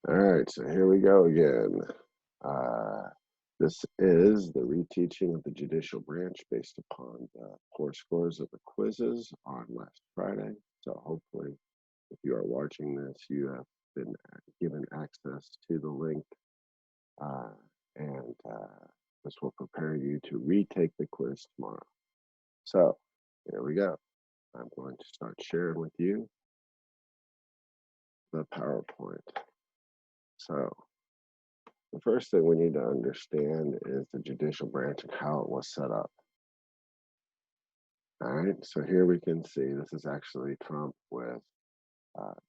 All right, so here we go again. Uh, this is the reteaching of the judicial branch based upon the poor scores of the quizzes on last Friday. So hopefully, if you are watching this, you have been given access to the link, uh, and this will prepare you to retake the quiz tomorrow. So here we go. I'm going to start sharing with you the PowerPoint. So the first thing we need to understand is the judicial branch and how it was set up. All right, so here we can see this is actually Trump with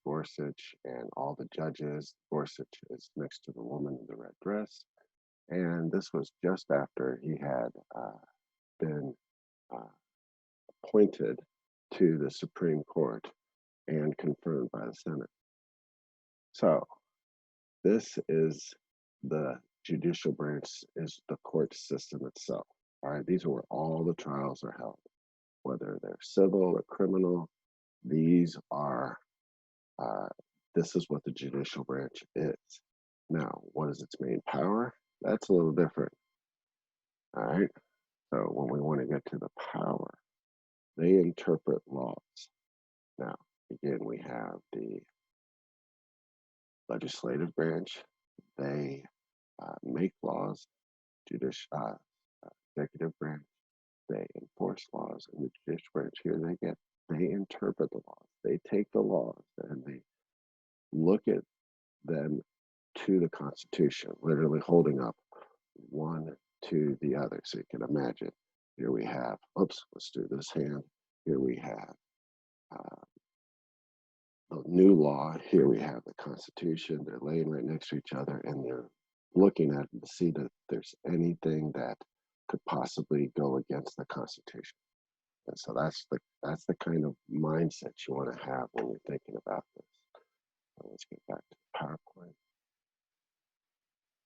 Gorsuch and all the judges. Gorsuch is next to the woman in the red dress. And this was just after he had been appointed to the Supreme Court and confirmed by the Senate. So this is the judicial branch, is the court system itself. All right, these are where all the trials are held, whether they're civil or criminal. These are, this is what the judicial branch is. Now, what is its main power? That's a little different. All right, so when we want to get to the power, they interpret laws. Now, again, we have the legislative branch. They make laws. Executive branch, they enforce laws. And the judicial branch here, they interpret the laws. They take the laws and they look at them to the Constitution, literally holding up one to the other. So you can imagine, here we have, let's do this hand. Here we have the new law. Here we have the Constitution. They're laying right next to each other and they're looking at it to see that there's anything that could possibly go against the Constitution. And so that's the kind of mindset you want to have when you're thinking about this. So let's get back to the PowerPoint.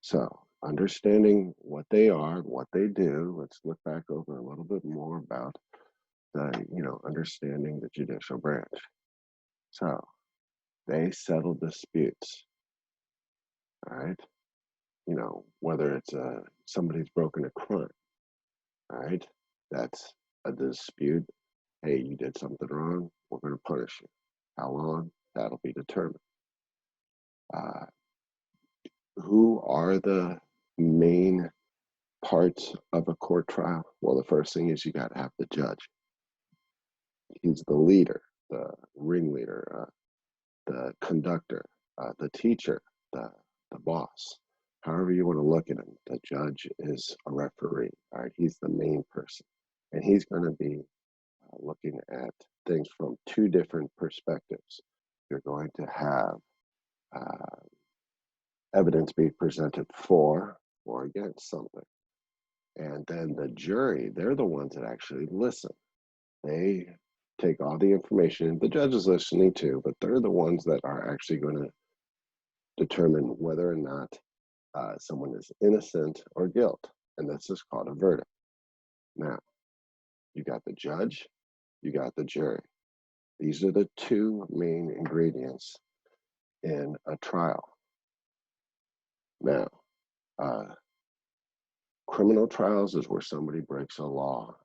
So understanding what they are, what they do, let's look back over a little bit more about the, understanding the judicial branch. So they settle disputes, all right? Whether it's somebody's broken a crime, all right? That's a dispute. Hey, you did something wrong, we're going to punish you. How long? That'll be determined. Who are the main parts of a court trial? Well, the first thing is you got to have the judge. He's the leader, the ringleader, the conductor, the teacher, the boss. However you want to look at him, the judge is a referee. All right, he's the main person, and he's going to be looking at things from two different perspectives. You're going to have evidence be presented for or against something. And then the jury, they're the ones that actually listen. They take all the information. The judge is listening too, but they're the ones that are actually going to determine whether or not someone is innocent or guilt. And this is called a verdict. Now, you got the judge, you got the jury. These are the two main ingredients in a trial. Now, criminal trials is where somebody breaks a law,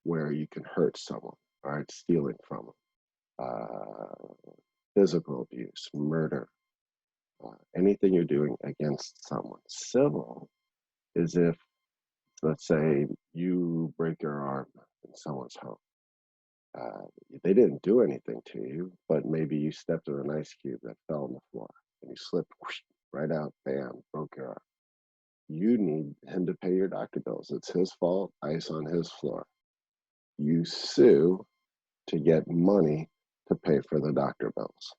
where you can hurt someone, all right, stealing from them, physical abuse, murder, anything you're doing against someone. Civil is if, let's say, you break your arm in someone's home. They didn't do anything to you, but maybe you stepped on an ice cube that fell on the floor and you slipped whoosh, right out, bam, broke your arm. You need him to pay your doctor bills. It's his fault, ice on his floor. You sue to get money to pay for the doctor bills.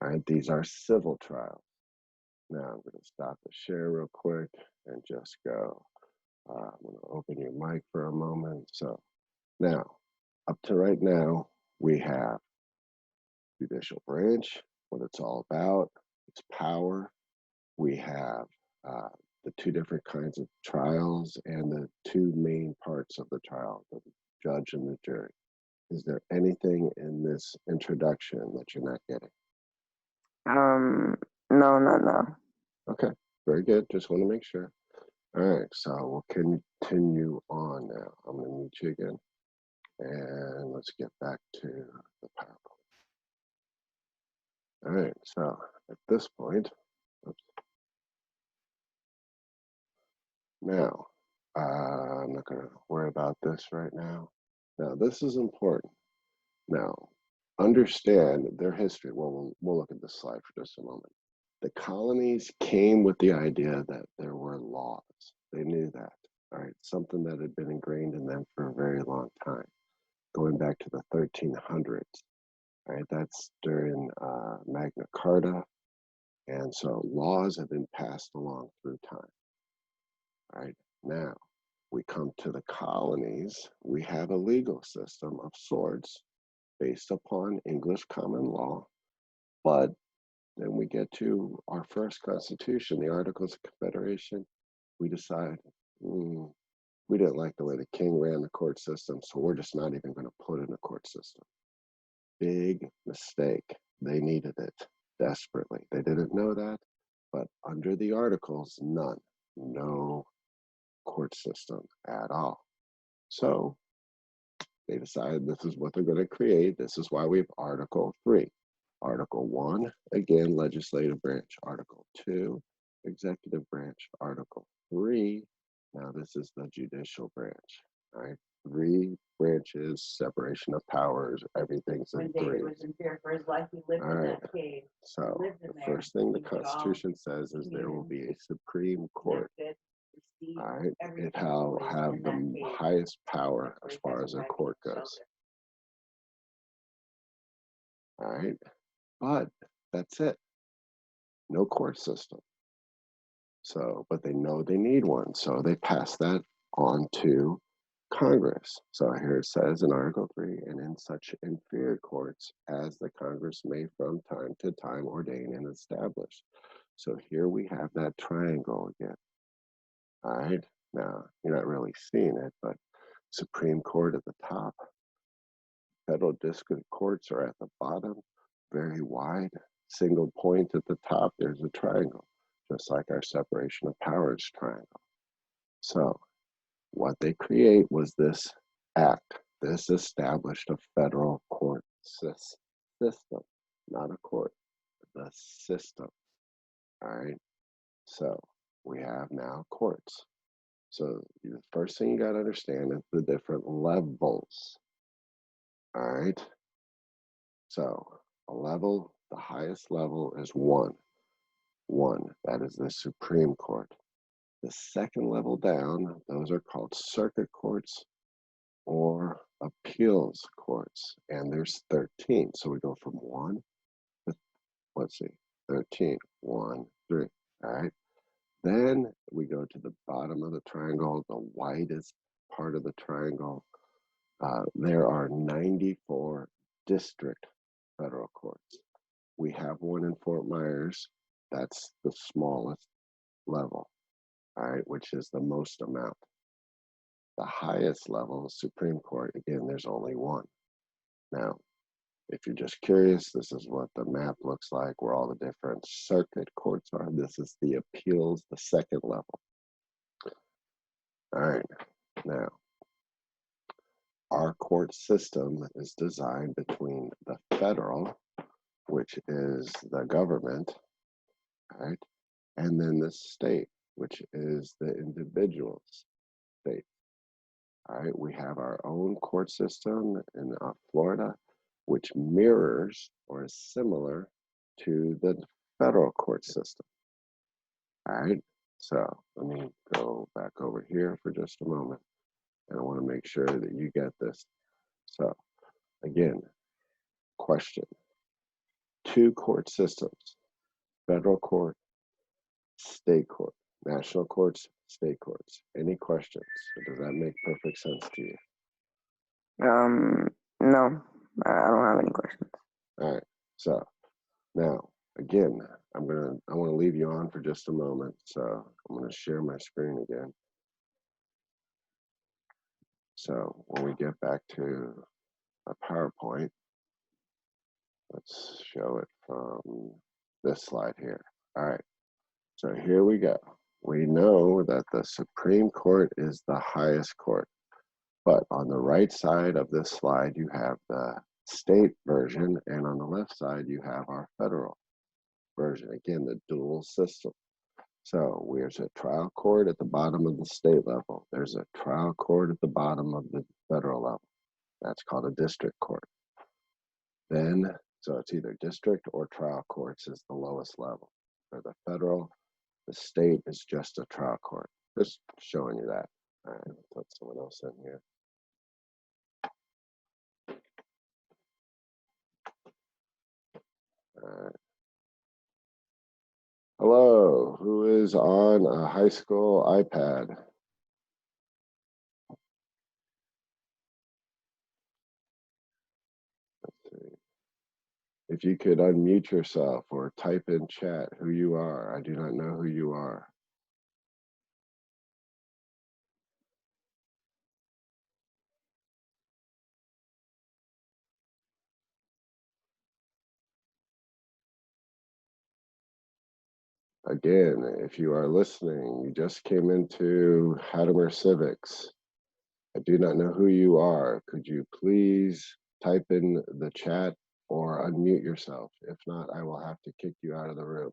All right, these are civil trials. Now I'm going to stop the share real quick and just go. I'm going to open your mic for a moment. So now, up to right now, we have judicial branch, what it's all about, its power. We have the two different kinds of trials and the two main parts of the trial, the judge and the jury. Is there anything in this introduction that you're not getting? No, not now. Okay, very good. Just want to make sure. All right, so we'll continue on now. I'm going to mute you again, and let's get back to the PowerPoint. All right, so at this point, oops, now, I'm not going to worry about this right now. Now, this is important. Now, understand their history. Well, we'll look at this slide for just a moment. The colonies came with the idea that there were laws. They knew that, all right? Something that had been ingrained in them for a very long time, going back to the 1300s, all right? That's during Magna Carta. And so laws have been passed along through time, all right? Now, we come to the colonies. We have a legal system of sorts based upon English common law, but then we get to our first constitution, the Articles of Confederation. We decide we didn't like the way the king ran the court system, so we're just not even going to put in a court system. Big mistake. They needed it desperately. They didn't know that, but under the Articles, none. No court system at all. So they decided this is what they're going to create. This is why we have Article 3. Article 1, again, legislative branch. Article 2, executive branch. Article 3, now this is the judicial branch. All right, 3 branches, separation of powers, everything's in 3. David was in fear for his life, he lived in that cave. So the first thing the Constitution says is there will be a Supreme Court. All right, it will have the highest power as far as a court goes. All right, but that's it. No court system. So, but they know they need one, so they pass that on to Congress. So here it says in Article 3, and in such inferior courts as the Congress may from time to time ordain and establish. So here we have that triangle again. All right, now you're not really seeing it, but Supreme Court at the top, federal district courts are at the bottom, very wide, single point at the top, there's a triangle, just like our separation of powers triangle. So what they create was this act. This established a federal court system, not a court, the system. All right. So we have now courts. So the first thing you got to understand is the different levels. All right. So a level, the highest level is 1. 1, that is the Supreme Court. The second level down, those are called circuit courts or appeals courts, and there's 13. So we go from 1 to, let's see, 13, 1, 3, all right? Then we go to the bottom of the triangle, the widest part of the triangle. There are 94 district federal courts. We have one in Fort Myers. That's the smallest level, all right, which is the most amount. The highest level, Supreme Court, again, there's only one. Now, if you're just curious, this is what the map looks like, where all the different circuit courts are. This is the appeals, the second level. All right, now, our court system is designed between the federal, which is the government, all right, and then the state, which is the individual state. All right, we have our own court system in Florida, which mirrors or is similar to the federal court system. All right, so let me go back over here for just a moment, and I want to make sure that you get this. So again, question: 2 court systems, federal court, state court, national courts, state courts. Any questions? Or does that make perfect sense to you? No, I don't have any questions. All right, so now again, I want to leave you on for just a moment, so I'm going to share my screen again. So when we get back to a PowerPoint, let's show it from this slide here. All right, so here we go. We know that the Supreme Court is the highest court, but on the right side of this slide, you have the state version, and on the left side, you have our federal version. Again, the dual system. So there's a trial court at the bottom of the state level. There's a trial court at the bottom of the federal level. That's called a district court. Then, so it's either district or trial courts is the lowest level. For the federal, the state is just a trial court. Just showing you that. All right, let's put someone else in here. All right. Hello, who is on a high school iPad? Let's see. If you could unmute yourself or type in chat who you are. I do not know who you are. Again, if you are listening, you just came into Hadamar Civics. I do not know who you are. Could you please type in the chat or unmute yourself? If not, I will have to kick you out of the room.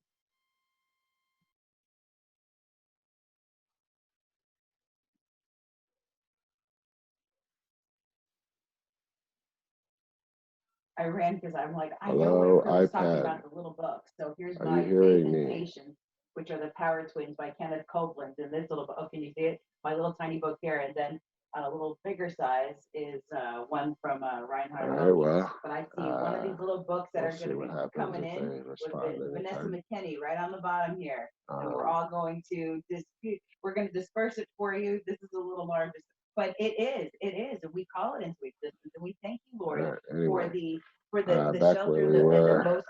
I ran because I'm like, I Hello, know what Chris was talking iPad. about, the little books. So here's Are my you hearing Faith and me? Patience, which are the Power Twins by Kenneth Copeland. And this little book, oh, can you see it? My little tiny book here. And then a little bigger size is one from Reinhard All right, Loewe. well, But I see one of these little books that we'll are going to be coming in with Vanessa McKinney right on the bottom here. And we're all going to dispute. We're going to disperse it for you. This is a little larger, but it is, and we call it into existence. And we thank you, Lord, right, anyway, for the back shelter, where we and the were, most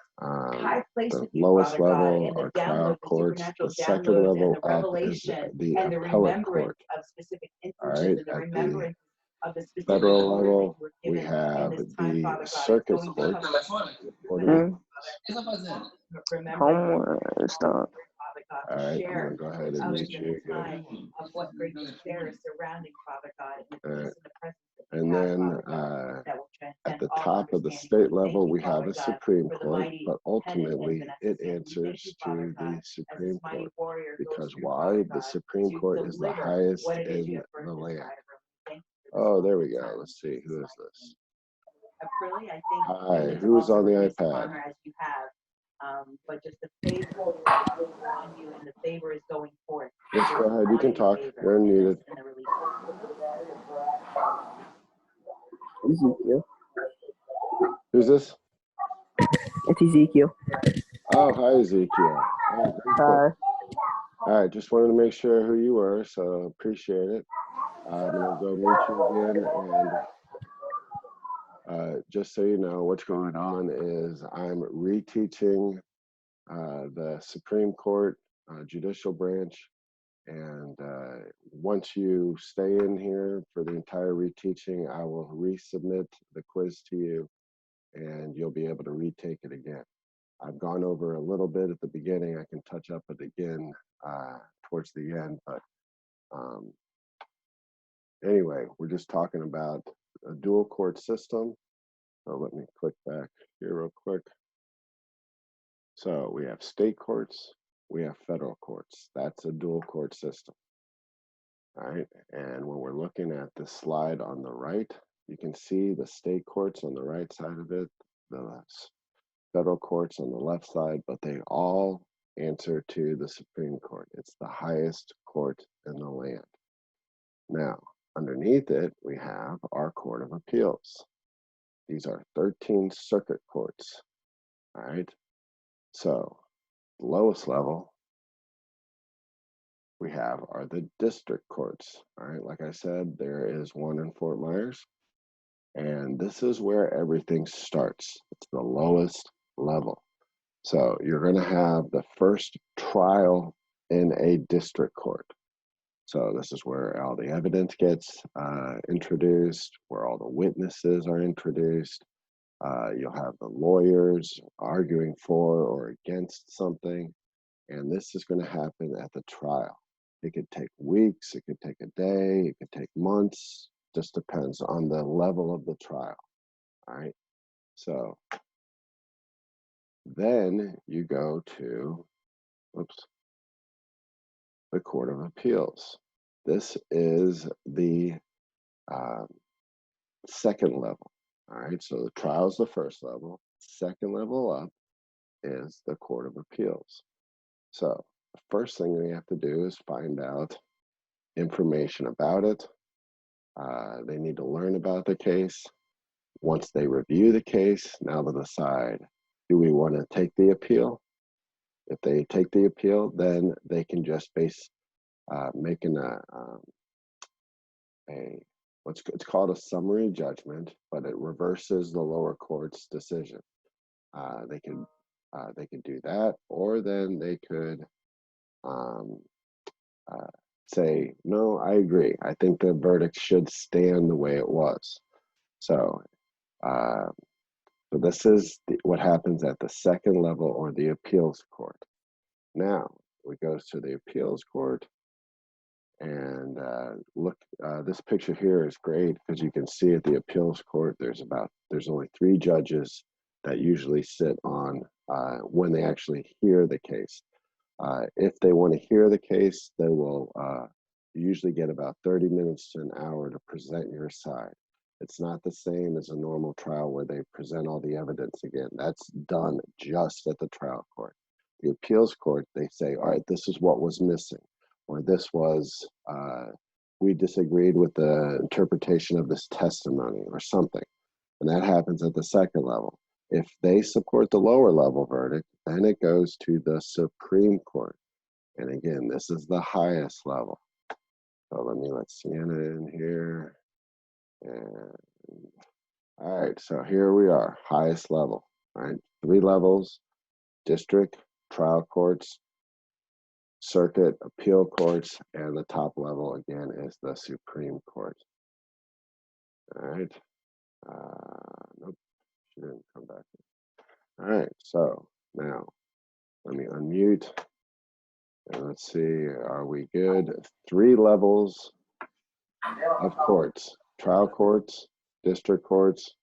high place the with you, lowest Father God, level and the are trial download, the courts. supernatural The second downloads, and level the up is revelation, the and the appellate remembrance court. of specific All instances, right, and the at the remembrance of the specific federal orders that level, you were we given have in this time, the Father God. circuit It's going court. to remember Stop. Father God, All to right, I'm share gonna go ahead and others mute in you the again. time of what great despair is surrounding, Father God, and the All peace right. and the presence that And we have, then Father God, that will at transcend the all top of the understanding. state We thank level, you, we have Father a God, Supreme for the Court, mighty but Pen and ultimately Vanessa it Sid. We thank answers you, to Father the God, as Supreme this mighty Court. warrior goes Because through, why? Father The God, Supreme to Court is the deliver highest what it is you in have for the us land. inside of her. We thank you for this Oh, there we moment in go. time. Let's see. Who is this? Really, I think Hi, you to who's also on the release upon iPad? her as you have. But just the favor on you, and the favor is going forth. Yes, go ahead. You can talk. You're unmuted. Ezekiel. Who's this? It's Ezekiel. Oh, hi, Ezekiel. Hi. All right, just wanted to make sure who you were, so appreciate it. I'm going to go meet you again, and just so you know, what's going on is I'm reteaching the Supreme Court judicial branch, and once you stay in here for the entire reteaching, I will resubmit the quiz to you, and you'll be able to retake it again. I've gone over a little bit at the beginning. I can touch up it again towards the end, but anyway, we're just talking about a dual court system. So let me click back here real quick. So we have state courts, we have federal courts. That's a dual court system. All right, and when we're looking at the slide on the right, you can see the state courts on the right side of it, the federal courts on the left side, but they all answer to the Supreme Court. It's the highest court in the land. Now, underneath it, we have our Court of Appeals. These are 13 circuit courts. All right, so the lowest level we have are the district courts. All right, like I said, there is one in Fort Myers, and this is where everything starts. It's the lowest level. So you're going to have the first trial in a district court. So this is where all the evidence gets introduced, where all the witnesses are introduced. You'll have the lawyers arguing for or against something. And this is going to happen at the trial. It could take weeks, it could take a day, it could take months, just depends on the level of the trial. All right. So then you go to, the Court of Appeals. This is the second level. All right. So the trial is the first level. Second level up is the Court of Appeals. So the first thing we have to do is find out information about it. They need to learn about the case. Once they review the case, now they decide, do we want to take the appeal? If they take the appeal, then they can just making it's called a summary judgment, but it reverses the lower court's decision. They could do that, or then they could say, no, I agree. I think the verdict should stand the way it was. So, so this is what happens at the second level, or the appeals court. Now, we go to the appeals court, and look, this picture here is great because you can see at the appeals court, there's only 3 judges that usually sit on when they actually hear the case. If they want to hear the case, they will usually get about 30 minutes to an hour to present your side. It's not the same as a normal trial where they present all the evidence again. That's done just at the trial court. The appeals court, they say, all right, this is what was missing, or this was, we disagreed with the interpretation of this testimony or something. And that happens at the second level. If they support the lower level verdict, then it goes to the Supreme Court. And again, this is the highest level. So let Sienna in here. And all right, so here we are, highest level. All right, 3 levels: district, trial courts, circuit, appeal courts, and the top level again is the Supreme Court. All right. Nope, she didn't come back. All right, so now let me unmute and let's see, are we good? 3 levels of courts: trial courts, district courts,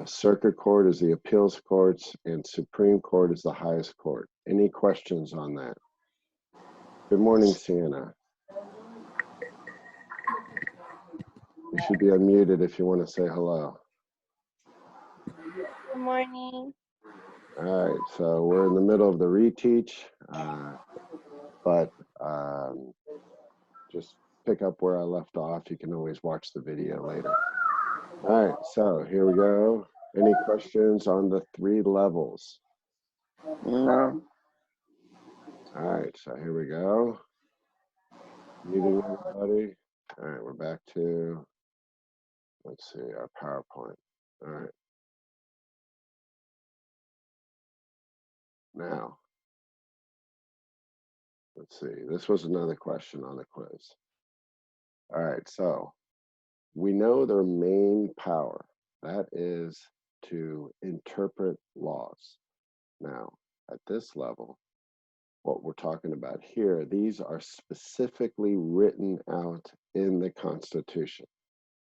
circuit court is the appeals courts, and Supreme Court is the highest court. Any questions on that? Good morning, Sienna. You should be unmuted if you want to say hello. Good morning. All right, so we're in the middle of the reteach, but just pick up where I left off. You can always watch the video later. All right, so here we go. Any questions on the 3 levels? No. All right, so here we go. Muting everybody. All right, we're back to, let's see, our PowerPoint. All right. Now, let's see, this was another question on the quiz. All right, so we know their main power, that is to interpret laws. Now, at this level, what we're talking about here, these are specifically written out in the Constitution.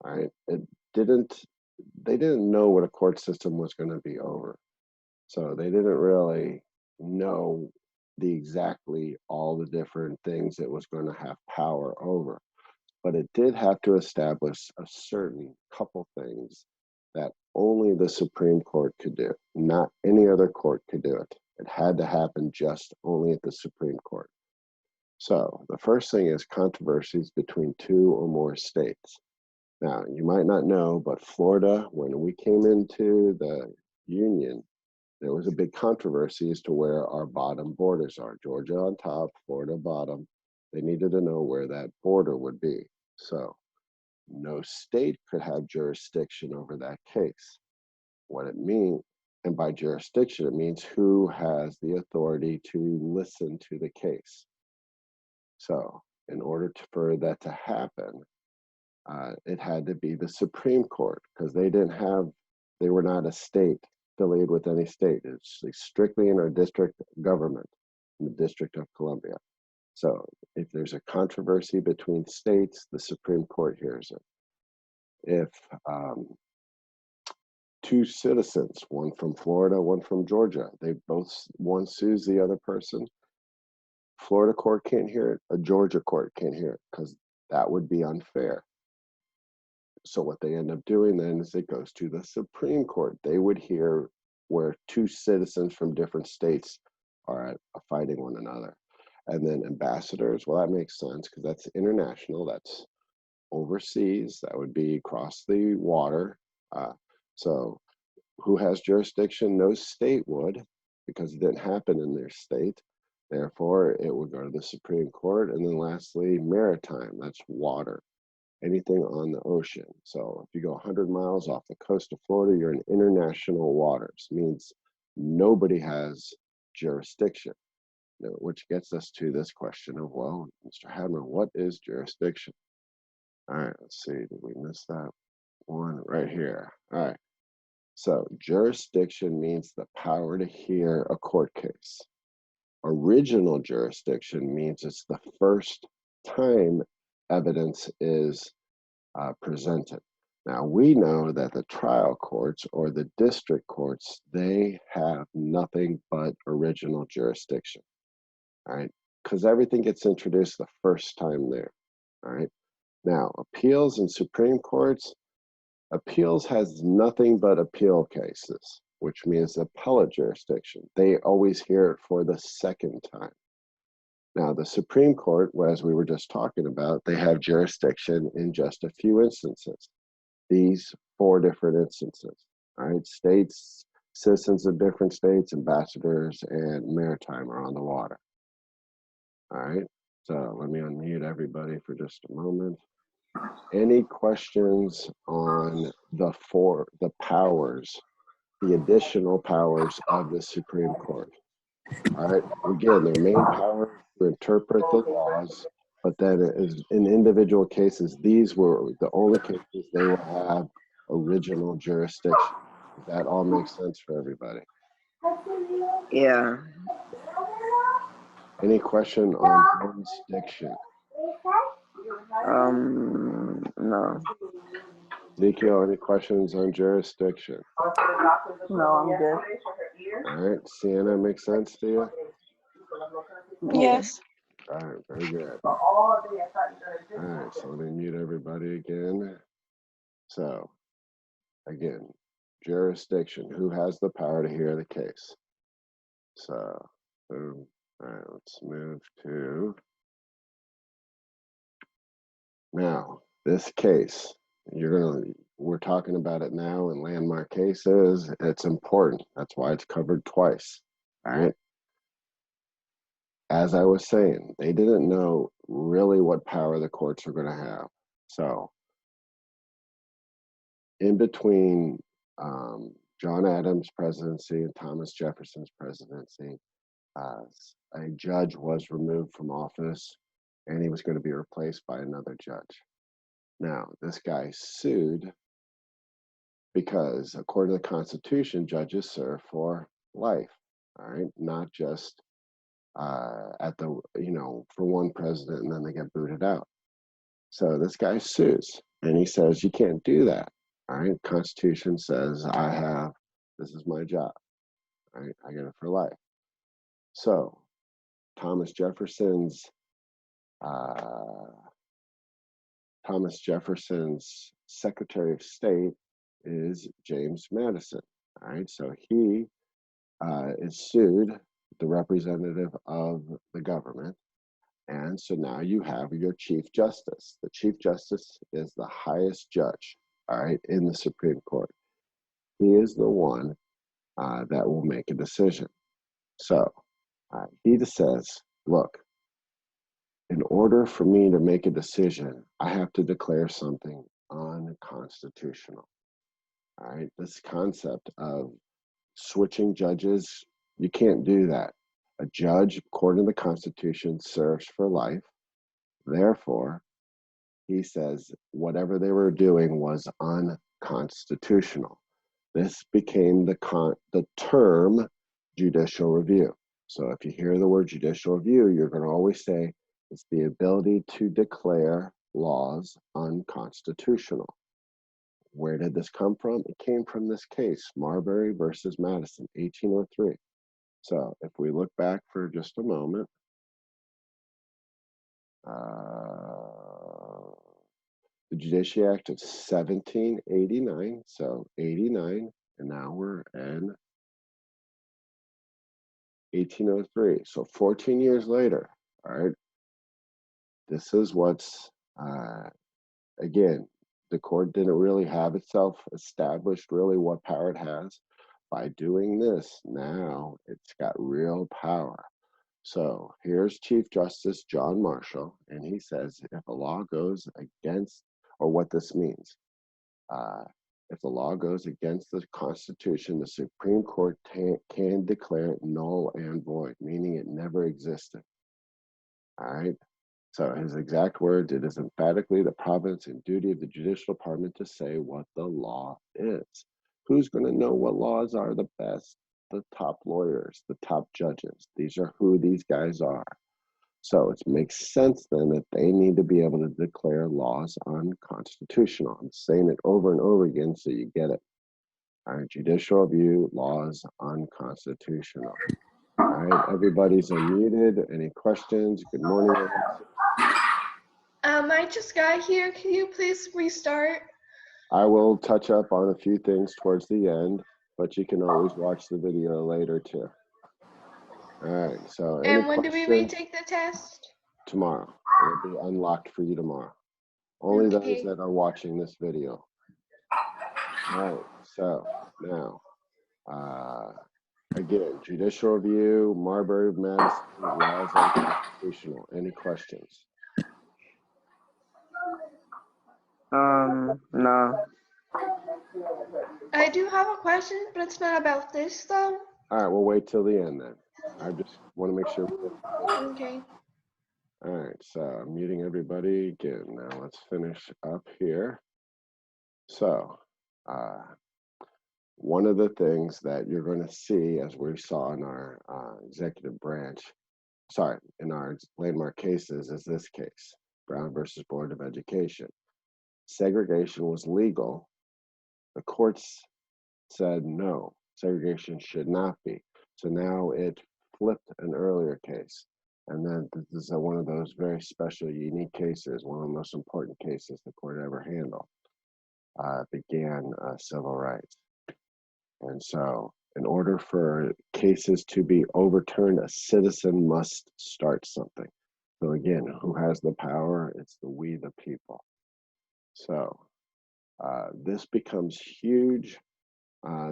All right, they didn't know what a court system was going to be over. So they didn't really know exactly all the different things it was going to have power over. But it did have to establish a certain couple things that only the Supreme Court could do. Not any other court could do it. It had to happen just only at the Supreme Court. So the first thing is controversies between 2 or more states. Now, you might not know, but Florida, when we came into the Union, there was a big controversy as to where our bottom borders are. Georgia on top, Florida bottom. They needed to know where that border would be. So no state could have jurisdiction over that case. What it means, and by jurisdiction, it means who has the authority to listen to the case. So in order for that to happen, it had to be the Supreme Court, because they were not a state affiliated with any state. It's strictly in our district government. in the District of Columbia. So if there's a controversy between states, the Supreme Court hears it. If two citizens, one from Florida, one from Georgia, one sues the other person, Florida court can't hear it, a Georgia court can't hear it, because that would be unfair. So what they end up doing then is it goes to the Supreme Court. They would hear where two citizens from different states are fighting one another. And then ambassadors, well, that makes sense because that's international, that's overseas, that would be across the water. So who has jurisdiction? No state would, because it didn't happen in their state. Therefore, it would go to the Supreme Court. And then lastly, maritime, that's water, anything on the ocean. So if you go 100 miles off the coast of Florida, you're in international waters, means nobody has jurisdiction. Which gets us to this question of, well, Mr. Hadman, what is jurisdiction? All right, let's see, did we miss that one right here? All right, so jurisdiction means the power to hear a court case. Original jurisdiction means it's the first time evidence is presented. Now, we know that the trial courts or the district courts, they have nothing but original jurisdiction. All right, because everything gets introduced the first time there. All right, now appeals and Supreme Courts, appeals has nothing but appeal cases, which means appellate jurisdiction. They always hear it for the second time. Now the Supreme Court, as we were just talking about, they have jurisdiction in just a few instances. These 4 different instances. All right, states, citizens of different states, ambassadors, and maritime are on the water. All right, so let me unmute everybody for just a moment. Any questions on the powers, the additional powers of the Supreme Court? All right, again, their main power to interpret the laws, but then in individual cases, these were the only cases they will have original jurisdiction. Does that all make sense for everybody? Yeah. Any question on jurisdiction? No. Ezekiel, any questions on jurisdiction? No, I'm good. All right, Sienna, makes sense to you? Yes. All right, very good. All right, so let me mute everybody again. So, again, jurisdiction, who has the power to hear the case? So, boom. All right, let's move to, now, this case, we're talking about it now in landmark cases. It's important. That's why it's covered twice. All right. As I was saying, they didn't know really what power the courts were going to have. So, in between John Adams' presidency and Thomas Jefferson's presidency, a judge was removed from office and he was going to be replaced by another judge. Now, this guy sued because, according to the Constitution, judges serve for life, all right? Not just for one president and then they get booted out. So this guy sues and he says, you can't do that, all right? Constitution says, this is my job, all right? I get it for life. So Thomas Jefferson's Secretary of State is James Madison. All right, so he is sued, the representative of the government, and so now you have your Chief Justice. The Chief Justice is the highest judge, all right, in the Supreme Court. He is the one that will make a decision. So he just says, look, in order for me to make a decision, I have to declare something unconstitutional. All right, this concept of switching judges, you can't do that. A judge, according to the Constitution, serves for life. Therefore, he says whatever they were doing was unconstitutional. This became the term judicial review. So if you hear the word judicial review, you're going to always say it's the ability to declare laws unconstitutional. Where did this come from? It came from this case, Marbury versus Madison, 1803. So if we look back for just a moment, the Judiciary Act of 1789, so 89, and now we're in 1803. So 14 years later, all right, this is what's, again, the court didn't really have itself established really what power it has. By doing this, now it's got real power. So here's Chief Justice John Marshall, and he says if a law goes against, or what this means, if the law goes against the Constitution, the Supreme Court can declare it null and void, meaning it never existed. All right. So his exact words, it is emphatically the province and duty of the judicial department to say what the law is. Who's going to know what laws are the best? The top lawyers, the top judges. These are who these guys are. So it makes sense then that they need to be able to declare laws unconstitutional. I'm saying it over and over again so you get it. All right, judicial review, laws unconstitutional. All right, everybody's unmuted. Any questions? Good morning. I just got here. Can you please restart? I will touch up on a few things towards the end, but you can always watch the video later too. All right, so any And when do we retake the test? Tomorrow. It'll be unlocked for you tomorrow. Only those that are watching this video. All right, so now, again, judicial review, Marbury, Madison, laws unconstitutional. Any questions? No. I do have a question, but it's not about this though. All right, we'll wait till the end then. I just want to make sure. Okay. All right, so I'm muting everybody again. Now let's finish up here. So, one of the things that you're going to see, as we saw in our executive branch, in our landmark cases, is this case, Brown versus Board of Education. Segregation was legal. The courts said no, segregation should not be. So now it flipped an earlier case. And then this is one of those very special, unique cases, one of the most important cases the court ever handled. Began civil rights. And so in order for cases to be overturned, a citizen must start something. So again, who has the power? It's the we, the people. So this becomes huge,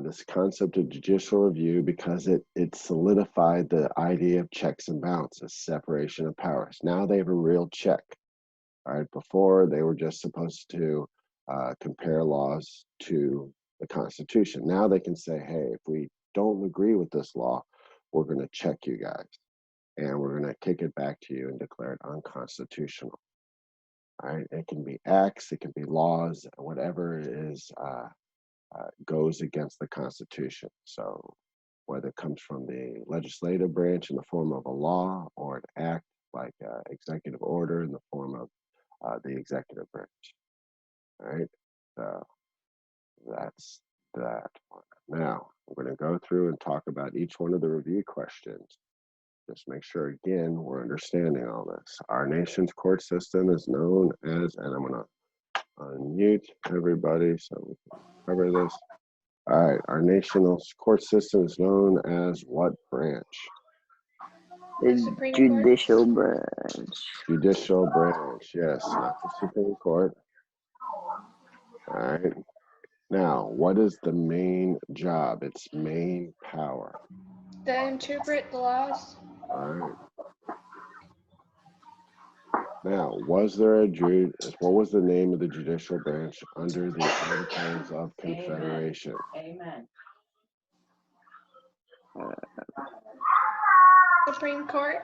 this concept of judicial review, because it solidified the idea of checks and balances, separation of powers. Now they have a real check. All right, before they were just supposed to compare laws to the Constitution. Now they can say, hey, if we don't agree with this law, we're going to check you guys and we're going to kick it back to you and declare it unconstitutional. All right, it can be acts, it can be laws, whatever it is goes against the Constitution. So whether it comes from the legislative branch in the form of a law or an act like executive order in the form of the executive branch. All right, so that's that one. Now, we're going to go through and talk about each one of the review questions. Just make sure, again, we're understanding all this. Our nation's court system is known as, and I'm going to unmute everybody so we can cover this. All right, our nation's court system is known as what branch? The judicial branch. Judicial branch, yes, not the Supreme Court. All right. Now, what is the main job? Its main power? To interpret the laws. All right. Now, was there what was the name of the judicial branch under the Articles of Confederation? Amen. Supreme Court.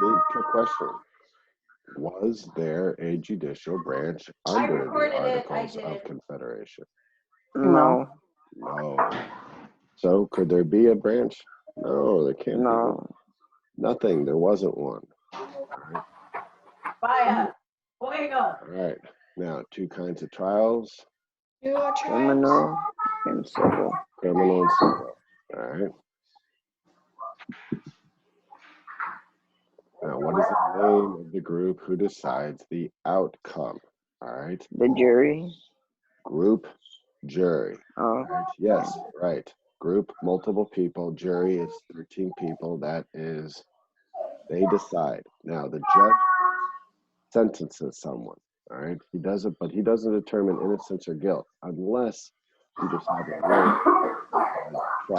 See, good question. Was there a judicial branch under the Articles of Confederation? No. No. So could there be a branch? No, there can't No. be. Nothing. There wasn't one. All right. Fire. Fuego. All right. Now, two kinds of trials: You are trans. Criminal and civil. criminal and civil. All right. Now, what is the name of the group who decides the outcome? All right. The jury. Group, jury. Oh. All right. Yes, right. Group, multiple people. Jury is 13 people. That is, they decide. Now, the judge sentences someone. All right. He does it, but he doesn't determine innocence or guilt unless you just have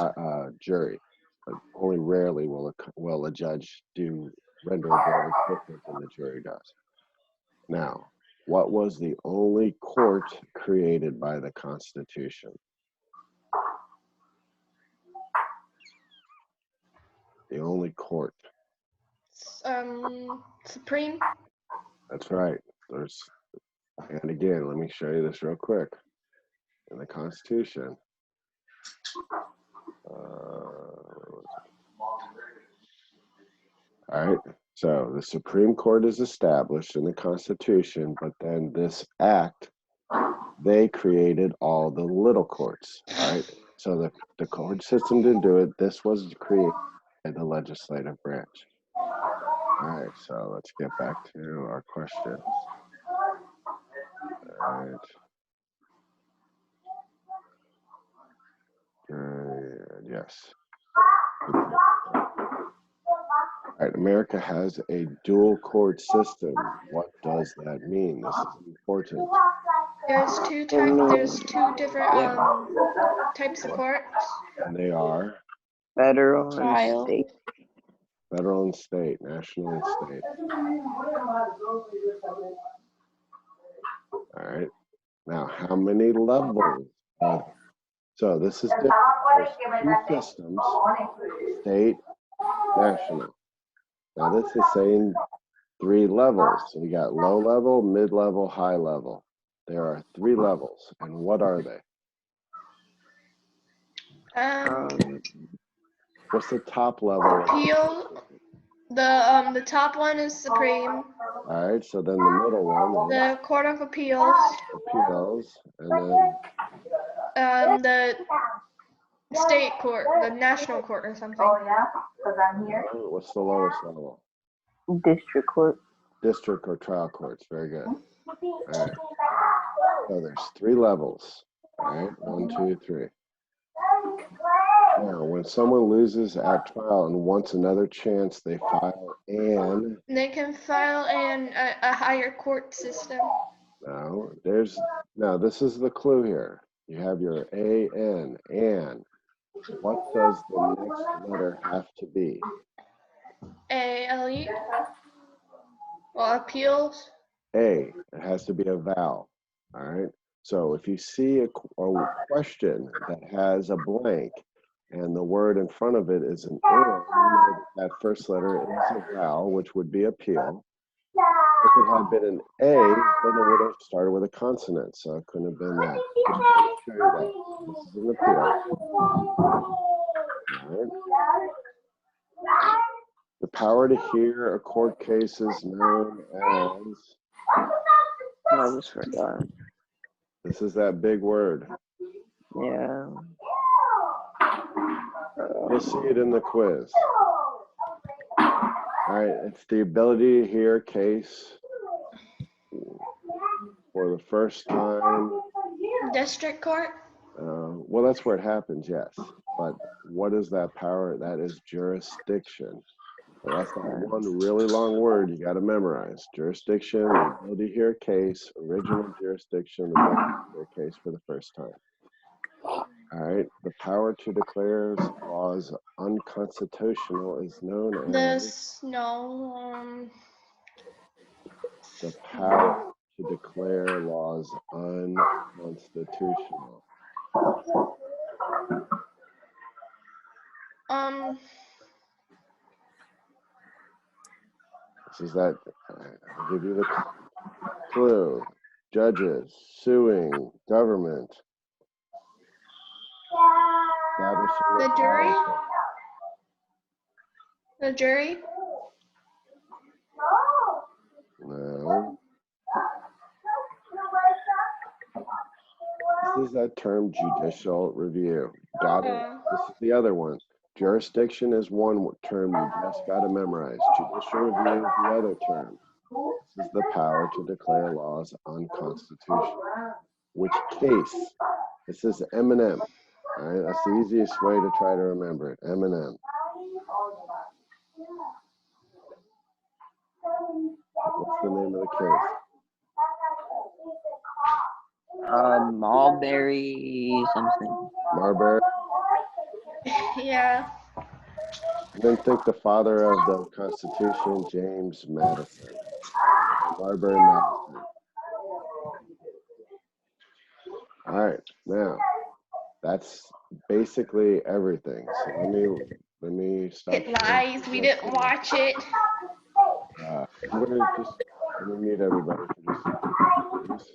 a jury. But only rarely will a judge render a verdict different than the jury does. Now, what was the only court created by the Constitution? The only court. Supreme. That's right. And again, let me show you this real quick. In the Constitution, all right, so the Supreme Court is established in the Constitution, but then this act, they created all the little courts, all right? So the court system didn't do it. This was created by the legislative branch. All right, so let's get back to our questions. All right. Yes. All right, America has a dual court system. What does that mean? This is important. There's two different types of courts. And they are Federal Trial. and state. federal and state, national and state. All right. Now, how many levels are there? So this is different. There's two systems, state, national. Now this is saying 3 levels. So we got low level, mid level, high level. There are 3 levels. And what are they? What's the top level? Appeal. The top one is Supreme. All right, so then the middle one is The Court of Appeals. appeals, and then The state court, the national court or something. what's the lowest level? District court. District or trial courts. Very good. All right. So there's 3 levels. All right, 1, 2, 3. Now, when someone loses at trial and wants another chance, they file an. They can file in a higher court system. Now, this is the clue here. You have your AN, and what does the next letter have to be? ALE. Well, appeals. A. It has to be a vowel. All right. So if you see a question that has a blank and the word in front of it is an A, you know that first letter is a vowel, which would be appeal. If it had been an A, then it would have started with a consonant, so it couldn't have been that. Show you that. This is an appeal. All right. The power to hear a court case is known as. I just forgot. This is that big word. Yeah. You'll see it in the quiz. All right, it's the ability to hear a case for the first time. District court. Well, that's where it happens, yes. But what is that power? That is jurisdiction. So that's that one really long word you got to memorize. Jurisdiction, the ability to hear a case, original jurisdiction, the ability to hear a case for the first time. All right, the power to declare laws unconstitutional is known as the power to declare laws unconstitutional. This is that. I'll give you the clue. Judges suing government. establishing The jury? The jury? No. This is that term, judicial review. Got it? This is the other one. Jurisdiction is one term you just got to memorize. Judicial review is the other term. This is the power to declare laws unconstitutional. Which case? This is M&M. All right, that's the easiest way to try to remember it. M&M. What's the name of the case? Marbury something. Marbury. Yeah. And then think the father of the Constitution, James Madison. Marbury Madison. All right, now that's basically everything. So let me stop. It lies. We didn't watch it. I'm gonna just let me mute everybody for just a second, please.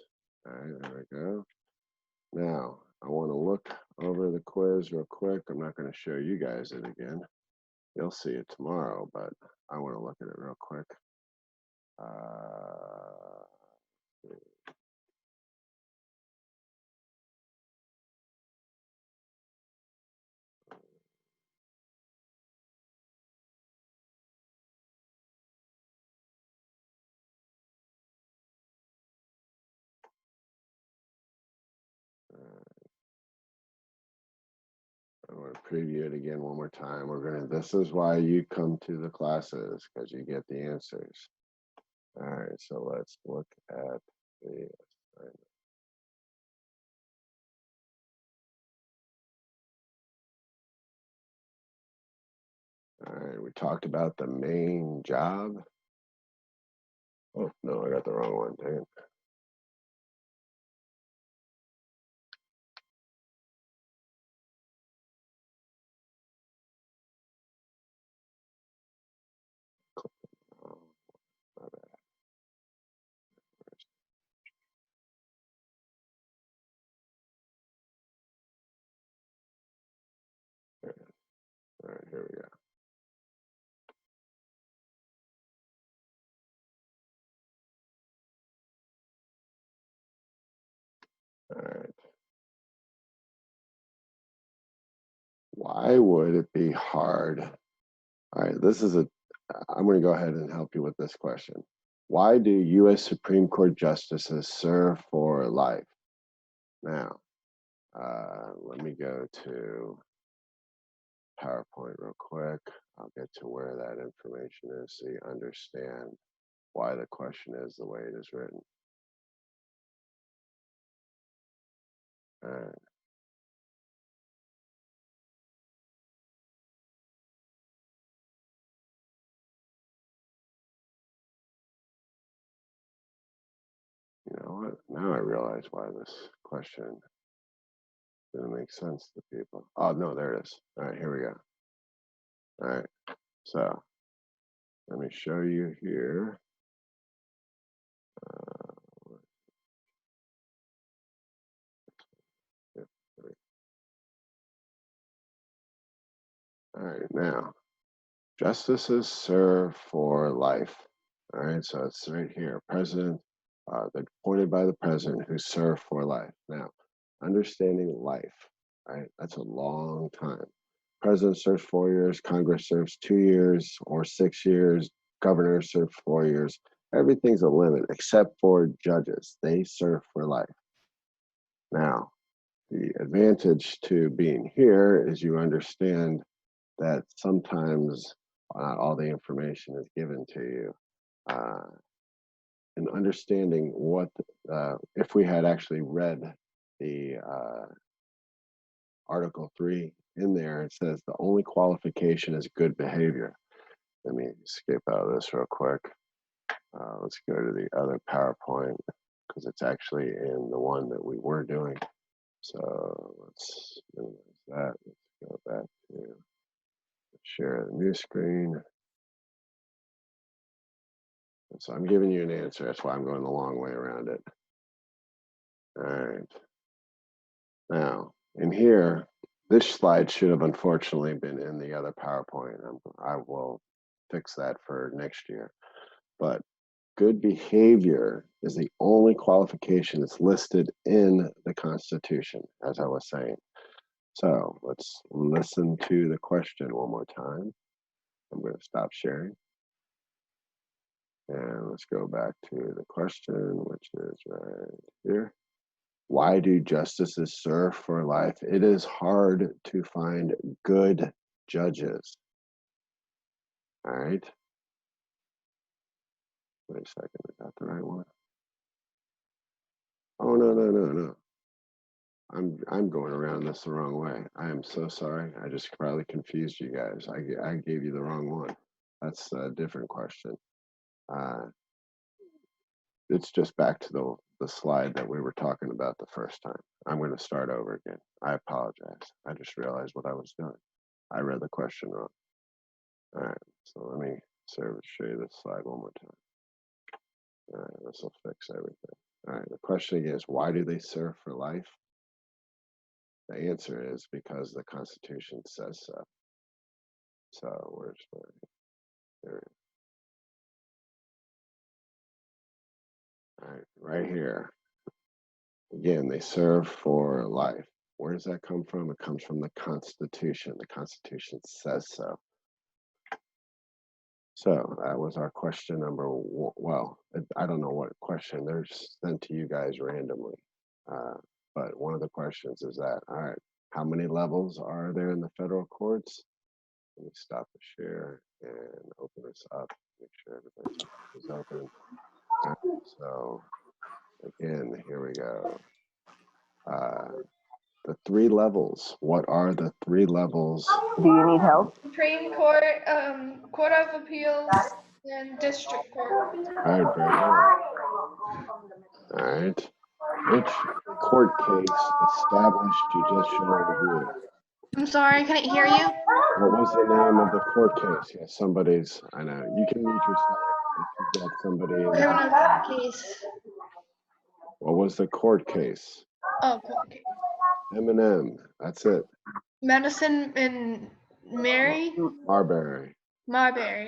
All right, there we go. Now I want to look over the quiz real quick. I'm not going to show you guys it again. You'll see it tomorrow, but I want to look at it real quick. I want to preview it again one more time. This is why you come to the classes, because you get the answers. All right, so let's look at the assignment. All right, we talked about the main job. Oh, no, I got the wrong one, dang it. Oh, my bad. All right, here we go. All right. Why would it be hard? All right, I'm going to go ahead and help you with this question. Why do U.S. Supreme Court justices serve for life? Now, let me go to PowerPoint real quick. I'll get to where that information is so you understand why the question is the way it is written. All right. You know what? Now I realize why this question didn't make sense to people. Oh, no, there it is. All right, here we go. All right, so let me show you here. All right, now, justices serve for life. All right, so it's right here. President, they're appointed by the president who serve for life. Now, understanding life, right? That's a long time. President serves 4 years, Congress serves 2 years or 6 years, governor serves 4 years. Everything's a limit except for judges. They serve for life. Now, the advantage to being here is you understand that sometimes not all the information is given to you. And understanding what, if we had actually read the Article 3 in there, it says the only qualification is good behavior. Let me skip out of this real quick. Let's go to the other PowerPoint because it's actually in the one that we were doing. So let's minimize that. Let's go back to share the new screen. So I'm giving you an answer. That's why I'm going the long way around it. All right. Now, in here, This slide should have unfortunately been in the other PowerPoint. I will fix that for next year. But good behavior is the only qualification that's listed in the Constitution, as I was saying. So let's listen to the question one more time. I'm going to stop sharing. And let's go back to the question, which is right here. Why do justices serve for life? It is hard to find good judges. All right. Wait a second, I got the right one. Oh, no. I'm going around this the wrong way. I am so sorry. I just probably confused you guys. I gave you the wrong one. That's a different question. It's just back to the slide that we were talking about the first time. I'm going to start over again. I apologize. I just realized what I was doing. I read the question wrong. All right, so let me show you this slide one more time. All right, this will fix everything. All right, the question again is, why do they serve for life? The answer is because the Constitution says so. So where's my, there it is. All right, right here. Again, they serve for life. Where does that come from? It comes from the Constitution. The Constitution says so. So that was our question number one. Well, I don't know what question. They're sent to you guys randomly. But one of the questions is that, all right, how many levels are there in the federal courts? Let me stop the share and open this up. Make sure everybody is open. So again, here we go. The 3 levels. What are the 3 levels? Do you need help? Supreme Court, Court of Appeals, and District Court. All right, very good. All right. Which court case established judicial review? I'm sorry, I couldn't hear you. What was the name of the court case? Yeah, somebody's, I know. You can mute yourself if you've got somebody. Criminal case. What was the court case? Oh, court case. M&M, that's it. Madison and Marbury. Marbury.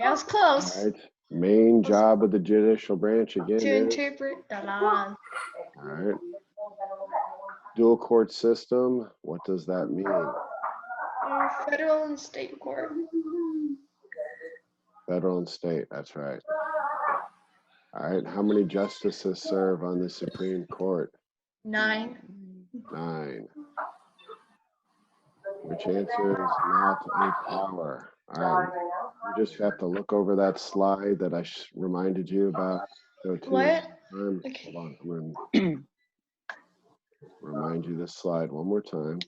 I was close. All right. Main job of the judicial branch again To is? interpret the law. All right. Dual court system, what does that mean? Federal and state court. Federal and state, that's right. All right, how many justices serve on the Supreme Court? 9. 9. Which answer is not a power. All right, you just have to look over that slide that I reminded you about. What? Okay. Hold on, I'm going to remind you this slide one more time.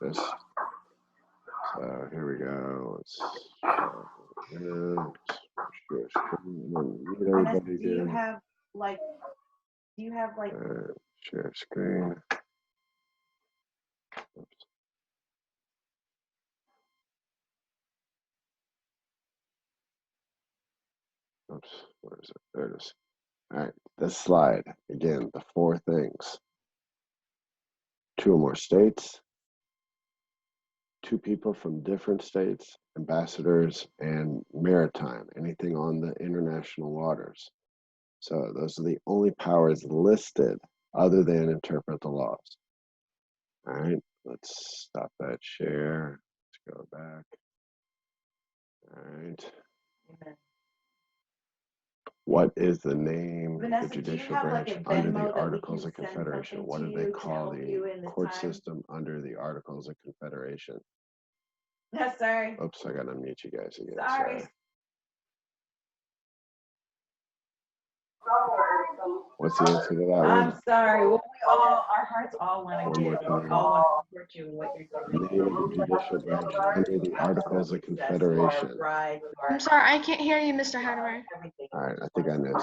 This. So here we go. Vanessa, do you have like share screen. Oops. Oops, where is it? There it is. All right, this slide, again, the 4 things. 2 or more states, 2 people from different states, ambassadors, and maritime, anything on the international waters. So those are the only powers listed other than interpret the laws. All right, let's stop that share. Let's go back. All right. What is the name Vanessa, of the judicial like branch under the Venmo Articles of Confederation? What do they call the court time? system under the Articles of Confederation? Sorry. Oops, I gotta unmute you guys again. Sorry. What's the answer to that one? I'm sorry. Well, our hearts all want to One give. more We time. all want to support you in what you're doing. Name of the judicial branch under the Articles of Confederation. I'm sorry, I can't hear you, Mr. Hadamar. All right, I think I know.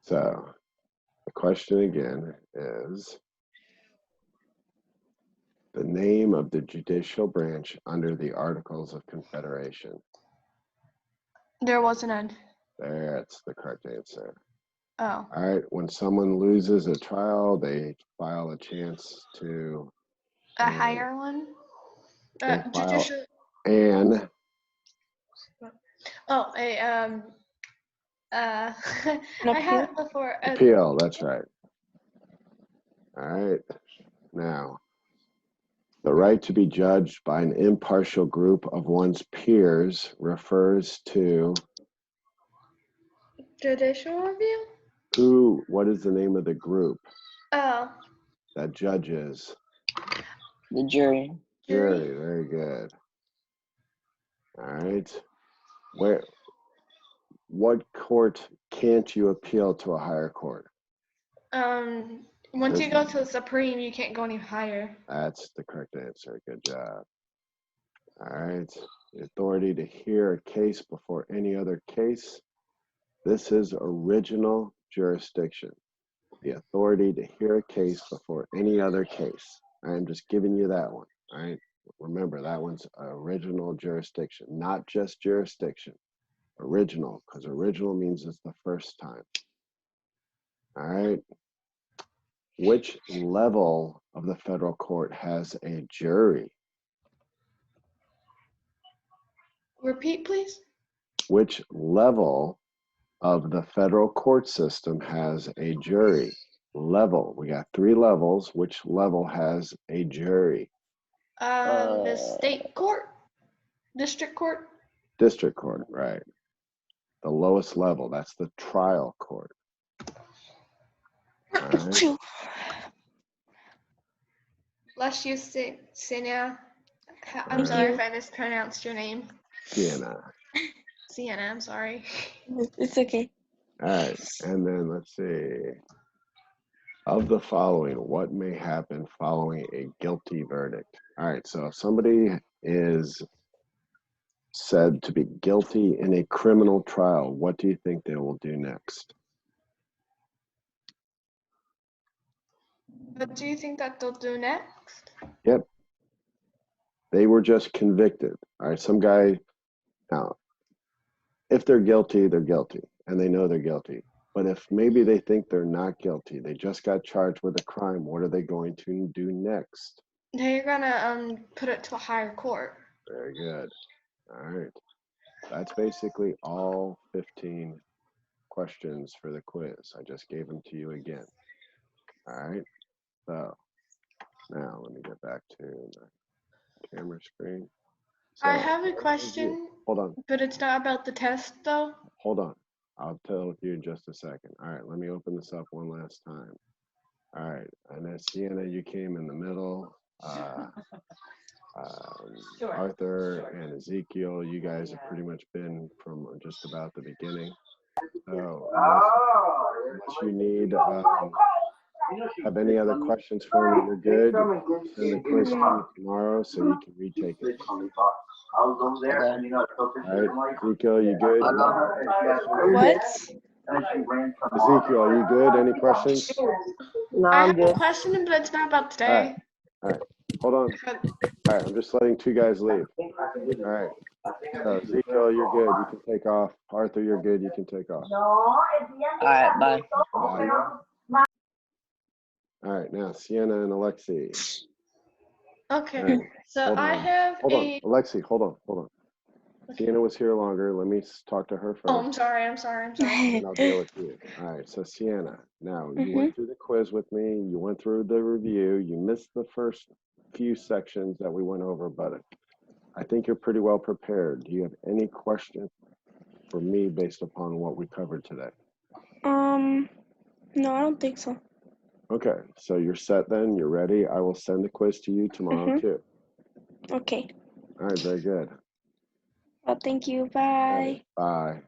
So the question again is the name of the judicial branch under the Articles of Confederation. There was an end. That's the correct answer. Oh. All right, when someone loses a trial, they file a chance to A higher one? they file Judicial. an Oh, I had it before. appeal. That's right. All right, now the right to be judged by an impartial group of one's peers refers to Judicial review? who, what is the name of the group Oh. that judges? The jury. Jury, very good. All right. What court can't you appeal to a higher court? Once you go to the Supreme, you can't go any higher. That's the correct answer. Good job. All right. The authority to hear a case before any other case. This is original jurisdiction. The authority to hear a case before any other case. I'm just giving you that one. All right. Remember, that one's original jurisdiction, not just jurisdiction. Original, because original means it's the first time. All right. Which level of the federal court has a jury? Repeat, please. Which level of the federal court system has a jury? Level. We got 3 levels. Which level has a jury? The state court? District court? District court, right. The lowest level, that's the trial court. All right. Bless you, Sienna. I'm sorry if I mispronounced your name. Sienna. Sienna, I'm sorry. It's okay. All right, and then let's see. Of the following, what may happen following a guilty verdict? All right, so if somebody is said to be guilty in a criminal trial, what do you think they will do next? What do you think that they'll do next? Yep. They were just convicted. All right, some guy, now, if they're guilty, and they know they're guilty. But if maybe they think they're not guilty, they just got charged with a crime, what are they going to do next? They're gonna put it to a higher court. Very good. All right. That's basically all 15 questions for the quiz. I just gave them to you again. All right. So now let me get back to the camera screen. So, I have a question. Hold on. But it's not about the test, though. Hold on. I'll tell you in just a second. All right. Let me open this up one last time. All right. And then Sienna, you came in the middle. Sure. Arthur and Ezekiel, you guys have pretty much been from just about the beginning. So unless you need have any other questions for me, you're good. Send the quiz to you tomorrow so you can retake it. All right, Ezekiel, you good? What? Ezekiel, are you good? Any questions? No, I I'm have a good. question, but it's not about today. All right, hold on. All right, I'm just letting 2 guys leave. All right, so Ezekiel, you're good. You can take off. Arthur, you're good. You can take off. All right, bye. Bye. All right, now Sienna and Alexi. Okay, Right. so Hold I on. have Hold on, Alexi, hold on. Sienna was here longer. Let me talk to her first. Oh, I'm sorry. And I'll deal with you. All right, so Sienna, now you went through the quiz with me. You went through the review. You missed the first few sections that we went over, but I think you're pretty well prepared. Do you have any questions for me based upon what we covered today? No, I don't think so. Okay, so you're set then. You're ready. I will send the quiz to you tomorrow too. Okay. All right, very good. Well, thank you. Bye. All right,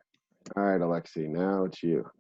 bye. All right, Alexi, now it's you.